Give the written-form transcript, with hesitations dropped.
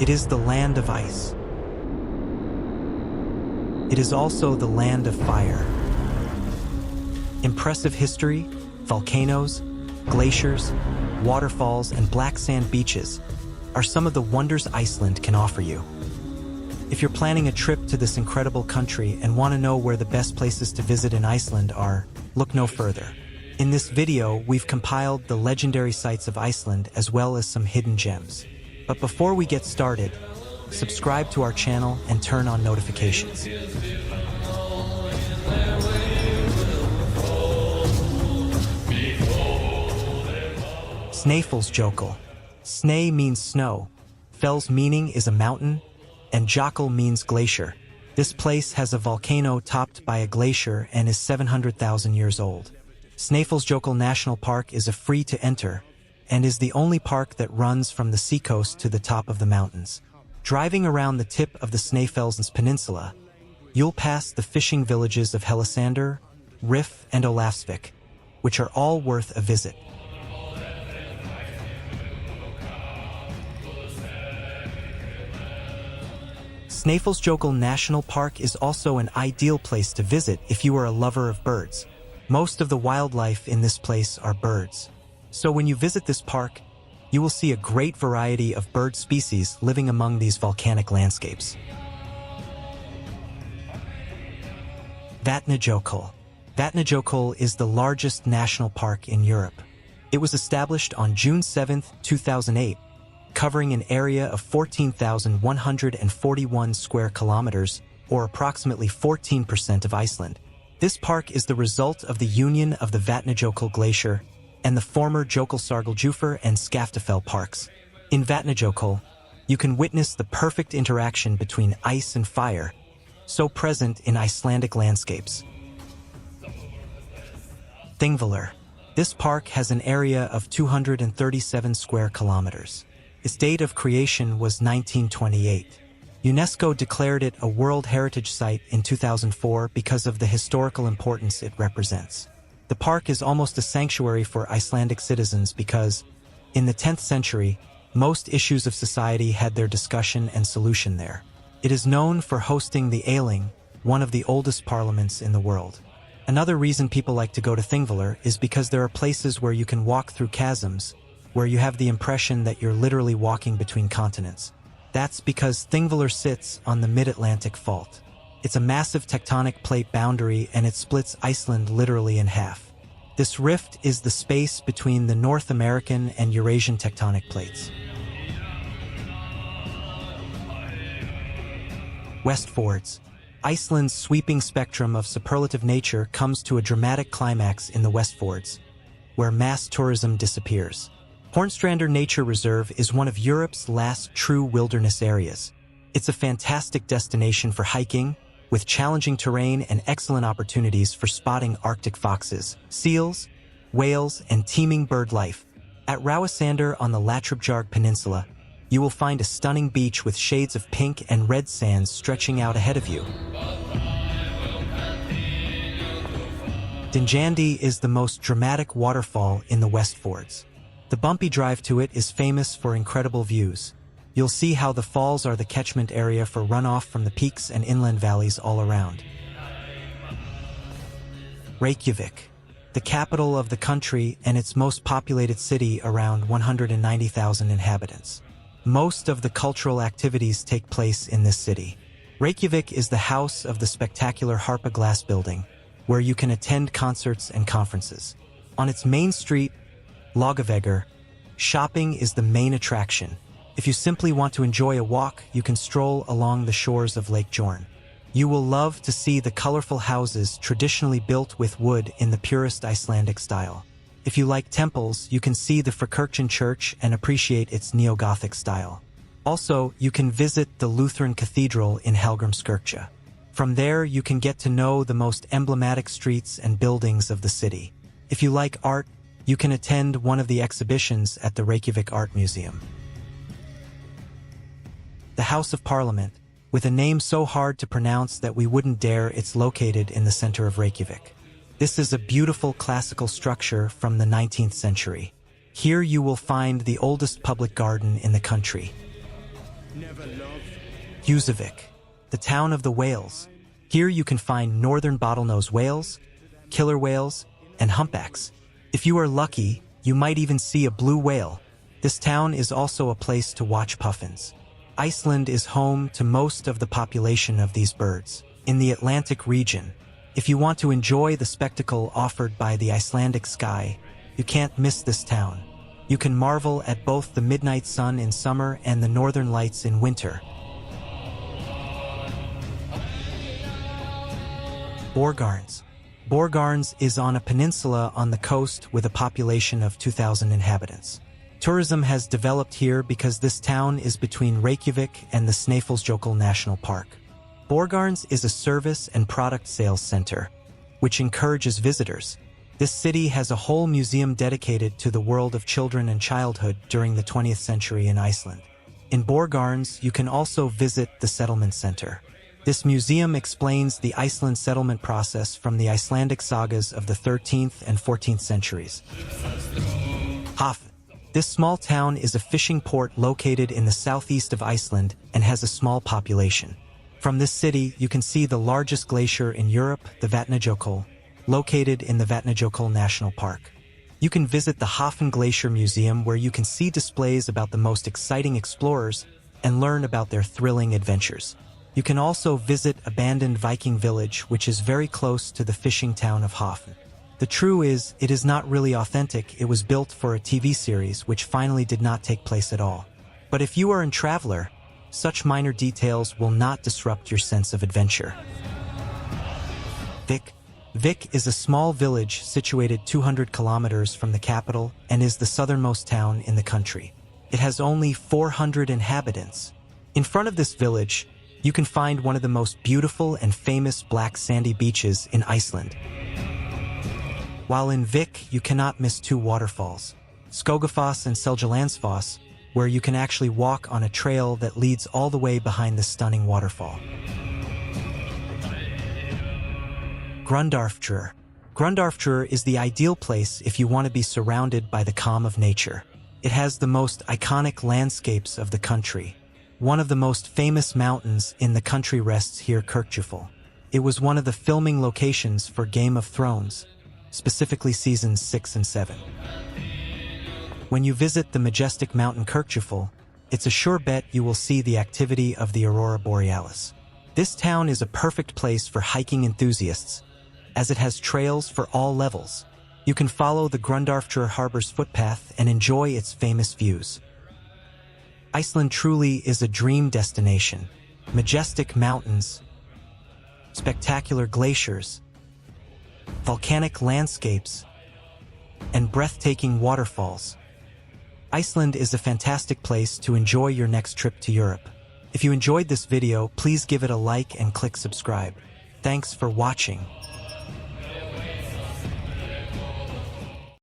It is the land of ice. It is also the land of fire. Impressive history, volcanoes, glaciers, waterfalls, and black sand beaches are some of the wonders Iceland can offer you. If you're planning a trip to this incredible country and want to know where the best places to visit in Iceland are, look no further. In this video, we've compiled the legendary sights of Iceland as well as some hidden gems. But before we get started, subscribe to our channel and turn on notifications. Snæfellsjökull. Snæ means snow, Fells meaning is a mountain, and Jökull means glacier. This place has a volcano topped by a glacier and is 700,000 years old. Snæfellsjökull National Park is a free-to-enter and is the only park that runs from the seacoast to the top of the mountains. Driving around the tip of the Snæfellsnes Peninsula, you'll pass the fishing villages of Helisander, Riff, and Olafsvik, which are all worth a visit. Snæfellsjökull National Park is also an ideal place to visit if you are a lover of birds. Most of the wildlife in this place are birds. So when you visit this park, you will see a great variety of bird species living among these volcanic landscapes. Vatnajökull. Vatnajökull is the largest national park in Europe. It was established on June 7, 2008, covering an area of 14,141 square kilometers, or approximately 14% of Iceland. This park is the result of the union of the Vatnajökull Glacier and the former Jökulsárgljúfur and Skaftafell parks. In Vatnajökull, you can witness the perfect interaction between ice and fire, so present in Icelandic landscapes. Thingvellir. This park has an area of 237 square kilometers. Its date of creation was 1928. UNESCO declared it a World Heritage Site in 2004 because of the historical importance it represents. The park is almost a sanctuary for Icelandic citizens because, in the 10th century, most issues of society had their discussion and solution there. It is known for hosting the Althing, one of the oldest parliaments in the world. Another reason people like to go to Thingvellir is because there are places where you can walk through chasms, where you have the impression that you're literally walking between continents. That's because Thingvellir sits on the Mid-Atlantic Fault. It's a massive tectonic plate boundary and it splits Iceland literally in half. This rift is the space between the North American and Eurasian tectonic plates. Westfjords. Iceland's sweeping spectrum of superlative nature comes to a dramatic climax in the Westfjords, where mass tourism disappears. Hornstrandir Nature Reserve is one of Europe's last true wilderness areas. It's a fantastic destination for hiking, with challenging terrain and excellent opportunities for spotting Arctic foxes, seals, whales, and teeming bird life. At Rauasander on the Lathrupjarg Peninsula, you will find a stunning beach with shades of pink and red sands stretching out ahead of you. Dynjandi is the most dramatic waterfall in the Westfjords. The bumpy drive to it is famous for incredible views. You'll see how the falls are the catchment area for runoff from the peaks and inland valleys all around. Reykjavik, the capital of the country and its most populated city, around 190,000 inhabitants. Most of the cultural activities take place in this city. Reykjavik is the house of the spectacular Harpa Glass building, where you can attend concerts and conferences. On its main street, Laugavegur, shopping is the main attraction. If you simply want to enjoy a walk, you can stroll along the shores of Lake Jorn. You will love to see the colorful houses traditionally built with wood in the purest Icelandic style. If you like temples, you can see the Frikirkjan Church and appreciate its neo-Gothic style. Also, you can visit the Lutheran Cathedral in Hallgrímskirkja. From there, you can get to know the most emblematic streets and buildings of the city. If you like art, you can attend one of the exhibitions at the Reykjavik Art Museum. The House of Parliament, with a name so hard to pronounce that we wouldn't dare, it's located in the center of Reykjavik. This is a beautiful classical structure from the 19th century. Here you will find the oldest public garden in the country. Husavik, the town of the whales. Here you can find northern bottlenose whales, killer whales, and humpbacks. If you are lucky, you might even see a blue whale. This town is also a place to watch puffins. Iceland is home to most of the population of these birds. In the Atlantic region, if you want to enjoy the spectacle offered by the Icelandic sky, you can't miss this town. You can marvel at both the midnight sun in summer and the northern lights in winter. Borgarnes. Borgarnes is on a peninsula on the coast with a population of 2,000 inhabitants. Tourism has developed here because this town is between Reykjavik and the Snæfellsjökull National Park. Borgarnes is a service and product sales center, which encourages visitors. This city has a whole museum dedicated to the world of children and childhood during the 20th century in Iceland. In Borgarnes, you can also visit the settlement center. This museum explains the Iceland settlement process from the Icelandic sagas of the 13th and 14th centuries. Hof. This small town is a fishing port located in the southeast of Iceland and has a small population. From this city, you can see the largest glacier in Europe, the Vatnajökull, located in the Vatnajökull National Park. You can visit the Hofen Glacier Museum, where you can see displays about the most exciting explorers and learn about their thrilling adventures. You can also visit abandoned Viking village, which is very close to the fishing town of Hofen. The truth is, it is not really authentic. It was built for a TV series, which finally did not take place at all. But if you are a traveler, such minor details will not disrupt your sense of adventure. Vik. Vik is a small village situated 200 kilometers from the capital and is the southernmost town in the country. It has only 400 inhabitants. In front of this village, you can find one of the most beautiful and famous black sandy beaches in Iceland. While in Vik, you cannot miss two waterfalls, Skogafoss and Seljalandsfoss, where you can actually walk on a trail that leads all the way behind the stunning waterfall. Grundarfjörður. Grundarfjörður is the ideal place if you want to be surrounded by the calm of nature. It has the most iconic landscapes of the country. One of the most famous mountains in the country rests here, Kirkjufell. It was one of the filming locations for Game of Thrones, specifically seasons 6 and 7. When you visit the majestic mountain Kirkjufell, it's a sure bet you will see the activity of the aurora borealis. This town is a perfect place for hiking enthusiasts, as it has trails for all levels. You can follow the Grundarfjörður Harbor's footpath and enjoy its famous views. Iceland truly is a dream destination. Majestic mountains, spectacular glaciers, volcanic landscapes, and breathtaking waterfalls. Iceland is a fantastic place to enjoy your next trip to Europe. If you enjoyed this video, please give it a like and click subscribe. Thanks for watching.